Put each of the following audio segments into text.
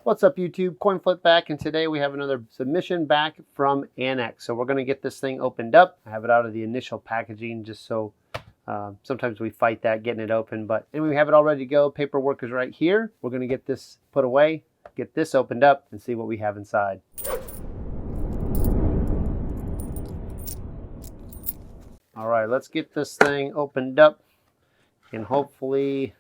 What's up YouTube, Coin Flip back, and today we have another submission back from ANACS. So we're going to get this thing opened up. I have it out of the initial packaging just so sometimes we fight that getting it open. But anyway, we have it all ready to go. Paperwork is right here. We're going to get this put away, get this opened up, and see what we have inside. All right, let's get this thing opened up and hopefully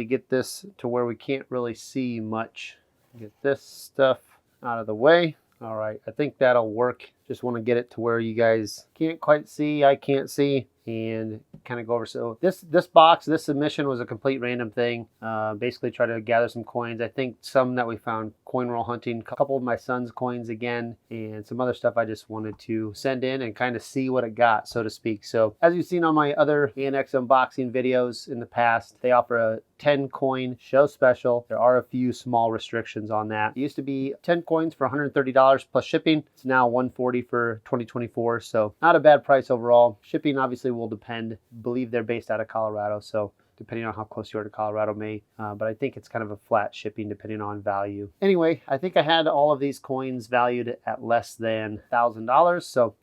get this to where we can't really see much. Get this stuff out of the way. All right, I think that'll work. Just want to get it to where you guys can't quite see, I can't see, and kind of go over. So this box, this submission was a complete random thing. Basically try to gather some coins. I think some that we found coin roll hunting, a couple of my son's coins again, and some other stuff I just wanted to send in and kind of see what it got, so to speak. So as you've seen on my other ANACS unboxing videos in the past, they offer a 10 coin show special. There are a few small restrictions on that. It used to be 10 coins for $130 plus shipping. It's now $140 for 2024, so not a bad price overall. Shipping obviously will depend. I believe they're based out of Colorado, so depending on how close you are to Colorado but I think it's kind of a flat shipping depending on value. Anyway, I think I had all of these coins valued at less than $1,000, so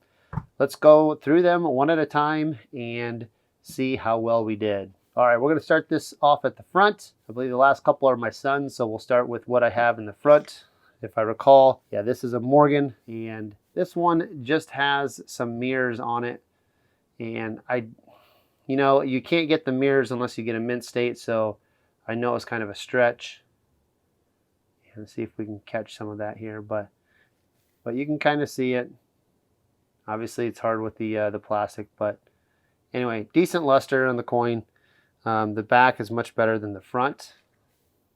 let's go through them one at a time and see how well we did. All right, we're going to start this off at the front. I believe the last couple are my son's, so we'll start with what I have in the front. If I recall, yeah, this is a Morgan, and this one just has some mirrors on it, and you can't get the mirrors unless you get a mint state, so I know it's kind of a stretch. And see if we can catch some of that here, but you can kind of see it. Obviously, it's hard with the plastic, but anyway, decent luster on the coin. The back is much better than the front,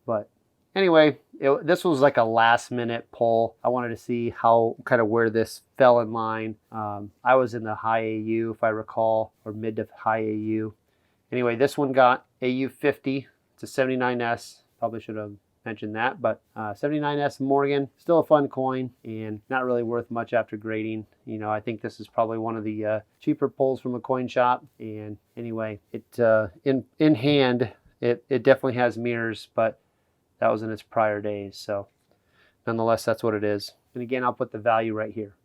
but anyway, this was like a last minute pull. I wanted to see where this fell in line. I was in the high AU, if I recall, or mid to high AU. Anyway, this one got AU 50. It's a 79S. Probably should have mentioned that, but 79S Morgan, still a fun coin and not really worth much after grading. I think this is probably one of the cheaper pulls from a coin shop. And anyway, it in hand, it definitely has mirrors, but that was in its prior days, so nonetheless, that's what it is. And again, I'll put the value right here.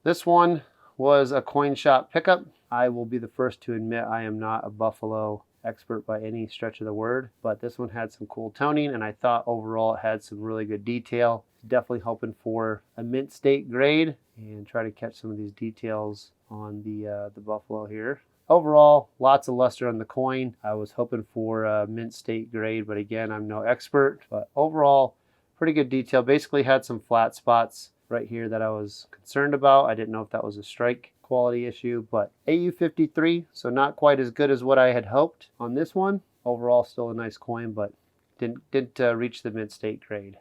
This one was a coin shop pickup. I will be the first to admit I am not a Buffalo expert by any stretch of the word, but this one had some cool toning, and I thought overall it had some really good detail. Definitely hoping for a mint state grade and try to catch some of these details on the Buffalo here. Overall, lots of luster on the coin. I was hoping for a mint state grade, but again, I'm no expert. But overall, pretty good detail. Basically had some flat spots right here that I was concerned about. I didn't know if that was a strike quality issue, but AU 53, so not quite as good as what I had hoped on this one. Overall, still a nice coin, but didn't reach the mint state grade.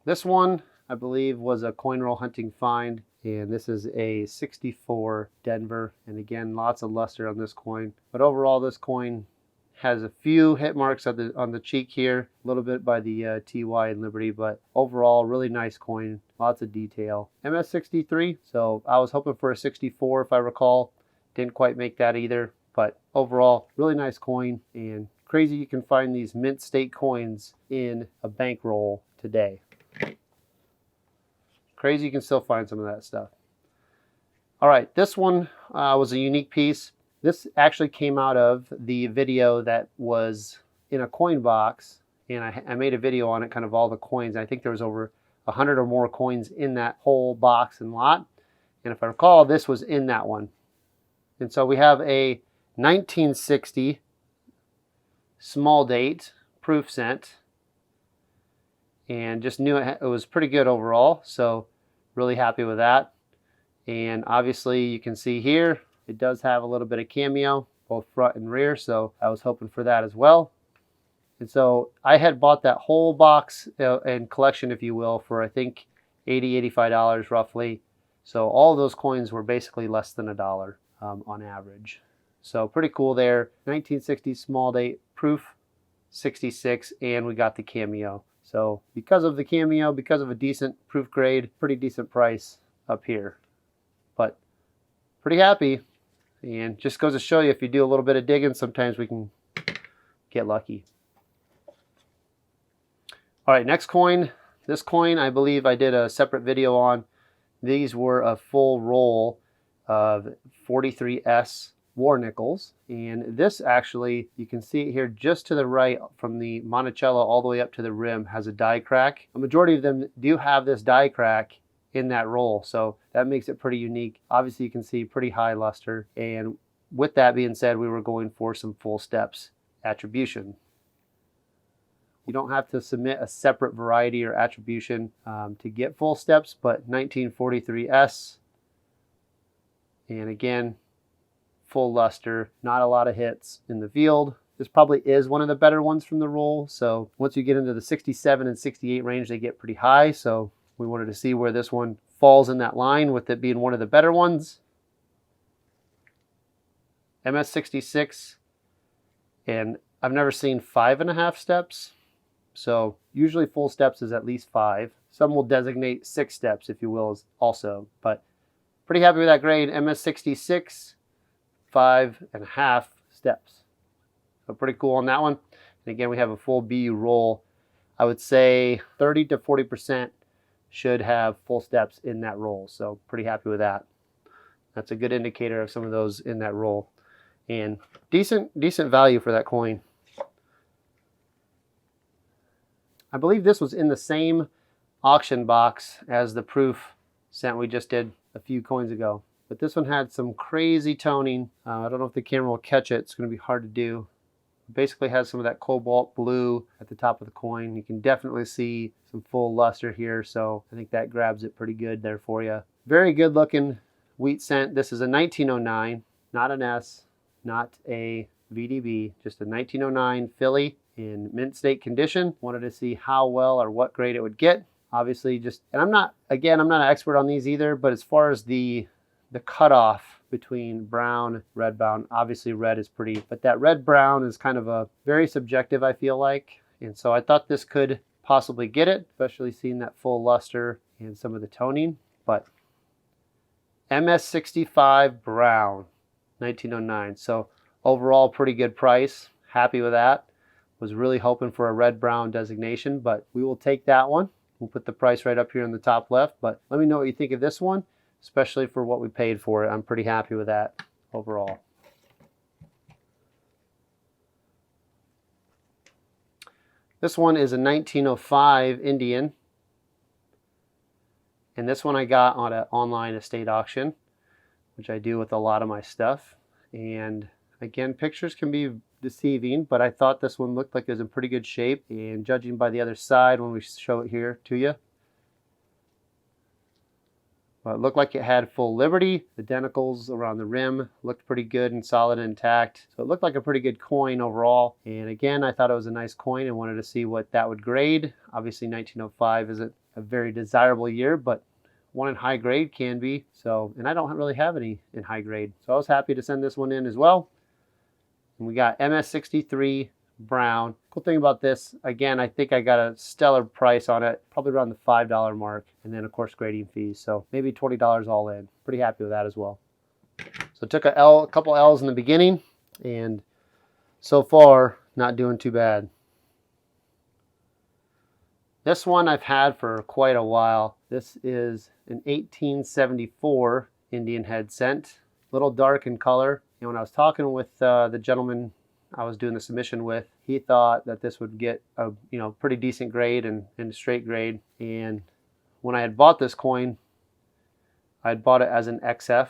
This one, I believe, was a coin roll hunting find, and this is a 64 Denver, and again, lots of luster on this coin. But overall, this coin has a few hit marks on the cheek here, a little bit by the TY and Liberty, but overall, really nice coin, lots of detail. MS63, so I was hoping for a 64 if I recall. Didn't quite make that either, but overall, really nice coin, and crazy you can find these mint state coins in a bankroll today. Crazy you can still find some of that stuff. All right, this one was a unique piece. This actually came out of the video that was in a coin box, and I made a video on it, kind of all the coins. I think there was over 100 or more coins in that whole box and lot. And if I recall, this was in that one. And so we have a 1960 small date proof cent, and just knew it was pretty good overall, so really happy with that. And obviously you can see here it does have a little bit of cameo both front and rear, so I was hoping for that as well. And so I had bought that whole box and collection, if you will, for I think $85 roughly. So all of those coins were basically less than $1 on average. So pretty cool there. 1960 small date proof, 66, and we got the cameo. So because of the cameo, because of a decent proof grade, pretty decent price, up here. But pretty happy, and just goes to show you, if you do a little bit of digging, sometimes we can get lucky. All right, next coin. This coin, I believe I did a separate video on. These were a full roll of 43S war nickels, and this actually, you can see it here just to the right from the Monticello all the way up to the rim, has a die crack. A majority of them do have this die crack in that roll, so that makes it pretty unique. Obviously you can see pretty high luster, and with that being said, we were going for some full steps attribution. You don't have to submit a separate variety or attribution to get full steps, but 1943S, and again, full luster, not a lot of hits in the field. This probably is one of the better ones from the roll, so once you get into the 67 and 68 range, they get pretty high, so we wanted to see where this one falls in that line with it being one of the better ones. MS66, and I've never seen 5.5 steps. So usually full steps is at least 5. Some will designate 6 steps, if you will, also. But pretty happy with that grade. MS66, 5.5 steps. So pretty cool on that one. And again, we have a full BU roll. I would say 30 to 40% should have full steps in that roll. So pretty happy with that. That's a good indicator of some of those in that roll. And decent value for that coin. I believe this was in the same auction box as the proof scent we just did a few coins ago. But this one had some crazy toning. I don't know if the camera will catch it. It's going to be hard to do. It basically has some of that cobalt blue at the top of the coin. You can definitely see some full luster here, so I think that grabs it pretty good there for you. Very good looking wheat cent. This is a 1909, not an S, not a VDB, just a 1909 Philly in mint state condition. Wanted to see how well or what grade it would get. Obviously and I'm not an expert on these either, but as far as the cutoff between brown, red brown, obviously red is pretty, but that red brown is kind of a very subjective, I feel like. And so I thought this could possibly get it, especially seeing that full luster and some of the toning. But MS65 brown, 1909. So overall, pretty good price. Happy with that. Was really hoping for a red-brown designation, but we will take that one. We'll put the price right up here in the top left, but let me know what you think of this one, especially for what we paid for it. I'm pretty happy with that overall. This one is a 1905 Indian, and this one I got on an online estate auction, which I do with a lot of my stuff. And again, pictures can be deceiving, but I thought this one looked like it was in pretty good shape, and judging by the other side when we show it here to you, well, it looked like it had full liberty. The denticles around the rim looked pretty good and solid and intact, so it looked like a pretty good coin overall. And again, I thought it was a nice coin and wanted to see what that would grade. Obviously 1905 isn't a very desirable year, but one in high grade can be. So, and I don't really have any in high grade, so I was happy to send this one in as well. And we got MS63 brown. Cool thing about this, again, I think I got a stellar price on it, probably around the $5 mark, and then of course grading fees, so maybe $20 all in. Pretty happy with that as well. So took a couple L's in the beginning, and so far not doing too bad. This one I've had for quite a while. This is an 1874 Indian head cent, a little dark in color. And when I was talking with the gentleman I was doing the submission with, he thought that this would get a pretty decent grade and straight grade. And when I had bought this coin, I had bought it as an XF,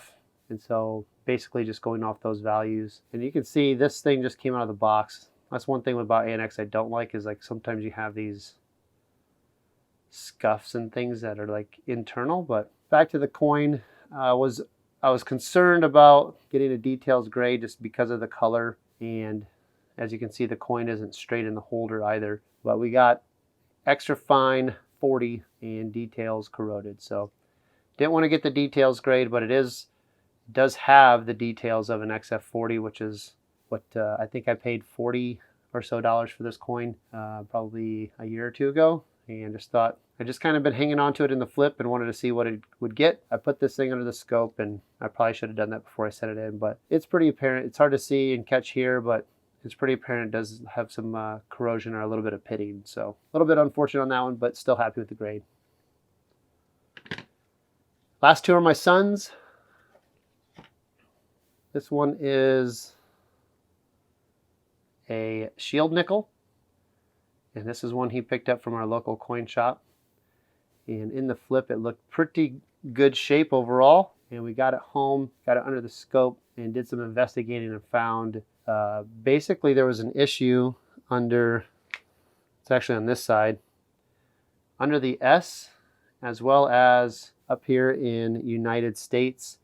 and so basically just going off those values. And you can see this thing just came out of the box. That's one thing about ANACS I don't like, is like sometimes you have these scuffs and things that are like internal. But back to the coin, I was concerned about getting a details grade just because of the color, and as you can see, the coin isn't straight in the holder either. But we got extra fine 40 and details corroded, so didn't want to get the details grade, but it does have the details of an XF40, which is what I think I paid $40 or so for this coin probably a year or two ago, and just thought I just kind of been hanging on to it in the flip and wanted to see what it would get. I put this thing under the scope, and I probably should have done that before I set it in, but it's pretty apparent. It's hard to see and catch here, but it's pretty apparent it does have some corrosion or a little bit of pitting. So a little bit unfortunate on that one, but still happy with the grade. Last two are my son's. This one is a shield nickel, and this is one he picked up from our local coin shop. And in the flip, it looked pretty good shape overall. And we got it home, got it under the scope, and did some investigating and found basically there was an issue under, it's actually on this side, under the S, as well as up here in United States.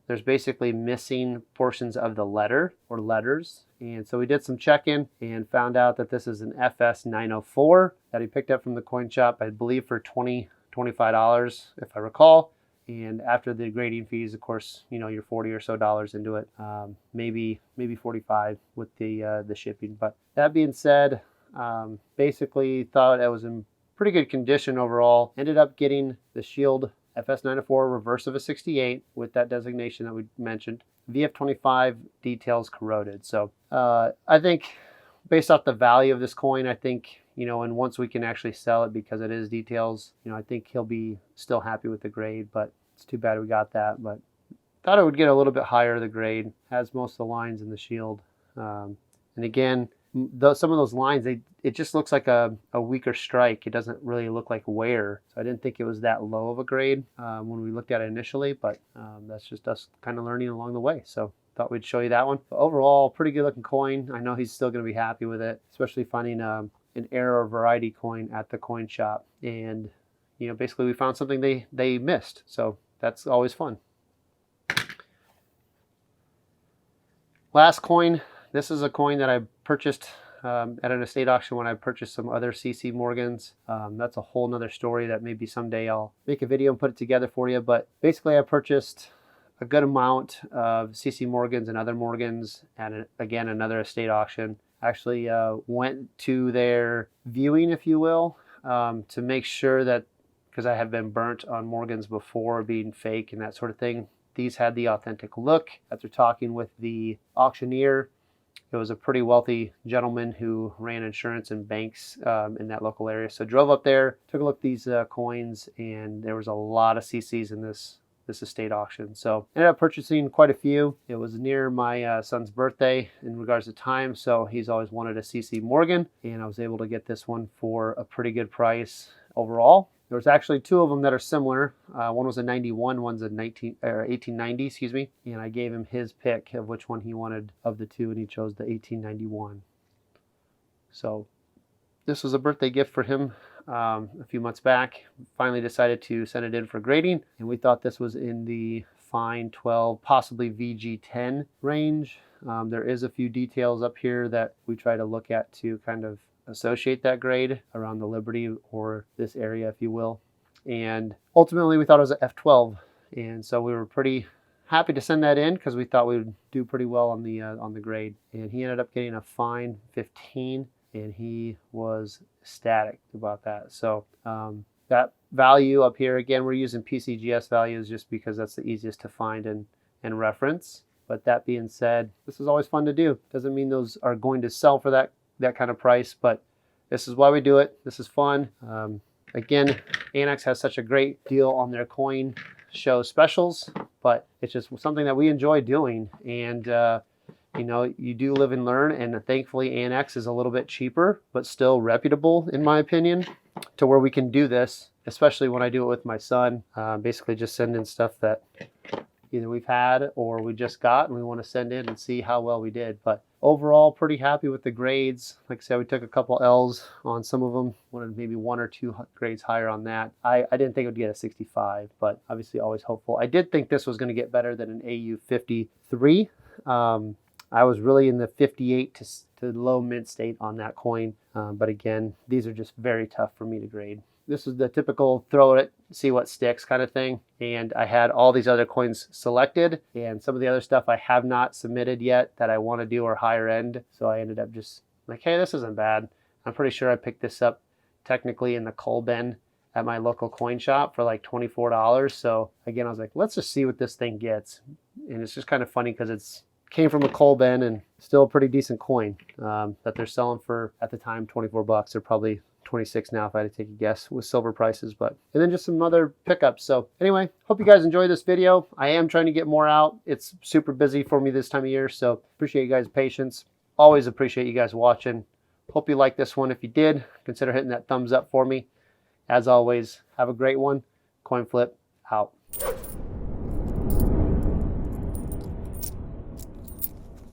There's basically missing portions of the letter or letters. And so we did some checking and found out that this is an FS 904 that he picked up from the coin shop, I believe for $25, if I recall. And after the grading fees, of course, you know, you're $40 or so into it, maybe 45 with the shipping. But that being said, basically thought it was in pretty good condition overall. Ended up getting the Shield FS904 reverse of a 68 with that designation that we mentioned. VF25 details corroded. So I think based off the value of this coin, I think, you know, and once we can actually sell it because it is details, you know, I think he'll be still happy with the grade, but it's too bad we got that. But thought it would get a little bit higher, the grade. Has most of the lines in the Shield. And again, some of those lines, it just looks like a weaker strike. It doesn't really look like wear. So I didn't think it was that low of a grade when we looked at it initially, but that's just us kind of learning along the way. So thought we'd show you that one. But overall, pretty good looking coin. I know he's still going to be happy with it, especially finding an error variety coin at the coin shop. And, you know, basically we found something they missed. So that's always fun. Last coin. This is a coin that I purchased at an estate auction when I purchased some other CC Morgans. That's a whole nother story that maybe someday I'll make a video and put it together for you. But basically I purchased a good amount of CC Morgans and other Morgans at, again, another estate auction. Actually went to their viewing, if you will, to make sure that, because I have been burnt on Morgans before being fake and that sort of thing, these had the authentic look. After talking with the auctioneer, it was a pretty wealthy gentleman who ran insurance and banks in that local area. So drove up there, took a look at these coins, and there was a lot of CCs in this estate auction. So ended up purchasing quite a few. It was near my son's birthday in regards to time, so he's always wanted a CC Morgan, and I was able to get this one for a pretty good price overall. There was actually two of them that are similar. One was a 91, one's a 1890, excuse me. And I gave him his pick of which one he wanted of the two, and he chose the 1891. So this was a birthday gift for him a few months back. Finally decided to send it in for grading, and we thought this was in the fine 12, possibly VG10 range. There is a few details up here that we try to look at to kind of associate that grade around the Liberty or this area, if you will. And ultimately we thought it was a F12, and so we were pretty happy to send that in because we thought we would do pretty well on the grade. And he ended up getting a fine 15, and he was ecstatic about that. So that value up here, again, we're using PCGS values just because that's the easiest to find and reference. But that being said, this is always fun to do. Doesn't mean those are going to sell for that kind of price, but this is why we do it. This is fun. Again, ANACS has such a great deal on their coin show specials, but it's just something that we enjoy doing. And you know, you do live and learn, and thankfully ANACS is a little bit cheaper, but still reputable in my opinion, to where we can do this, especially when I do it with my son. Basically just send in stuff that either we've had or we just got and we want to send in and see how well we did. But overall, pretty happy with the grades. Like I said, we took a couple L's on some of them. Wanted maybe 1 or 2 grades higher on that. I didn't think it would get a 65, but obviously always hopeful. I did think this was going to get better than an AU 53. I was really in the 58 to low mid state on that coin. But again, these are just very tough for me to grade. This is the typical throw it, see what sticks kind of thing. And I had all these other coins selected, and some of the other stuff I have not submitted yet that I want to do are higher end. So I ended up just like, hey, this isn't bad. I'm pretty sure I picked this up technically in the Colben at my local coin shop for like $24. So again, I was like, let's just see what this thing gets. And it's just kind of funny because it's came from a coal bin and still a pretty decent coin that they're selling for, at the time, 24 bucks. They're probably 26 now if I had to take a guess with silver prices. But and then just some other pickups. So anyway, hope you guys enjoy this video. I am trying to get more out. It's super busy for me this time of year, so appreciate you guys' patience. Always appreciate you guys watching. Hope you liked this one. If you did, consider hitting that thumbs up for me. As always, have a great one. Coin Flip out.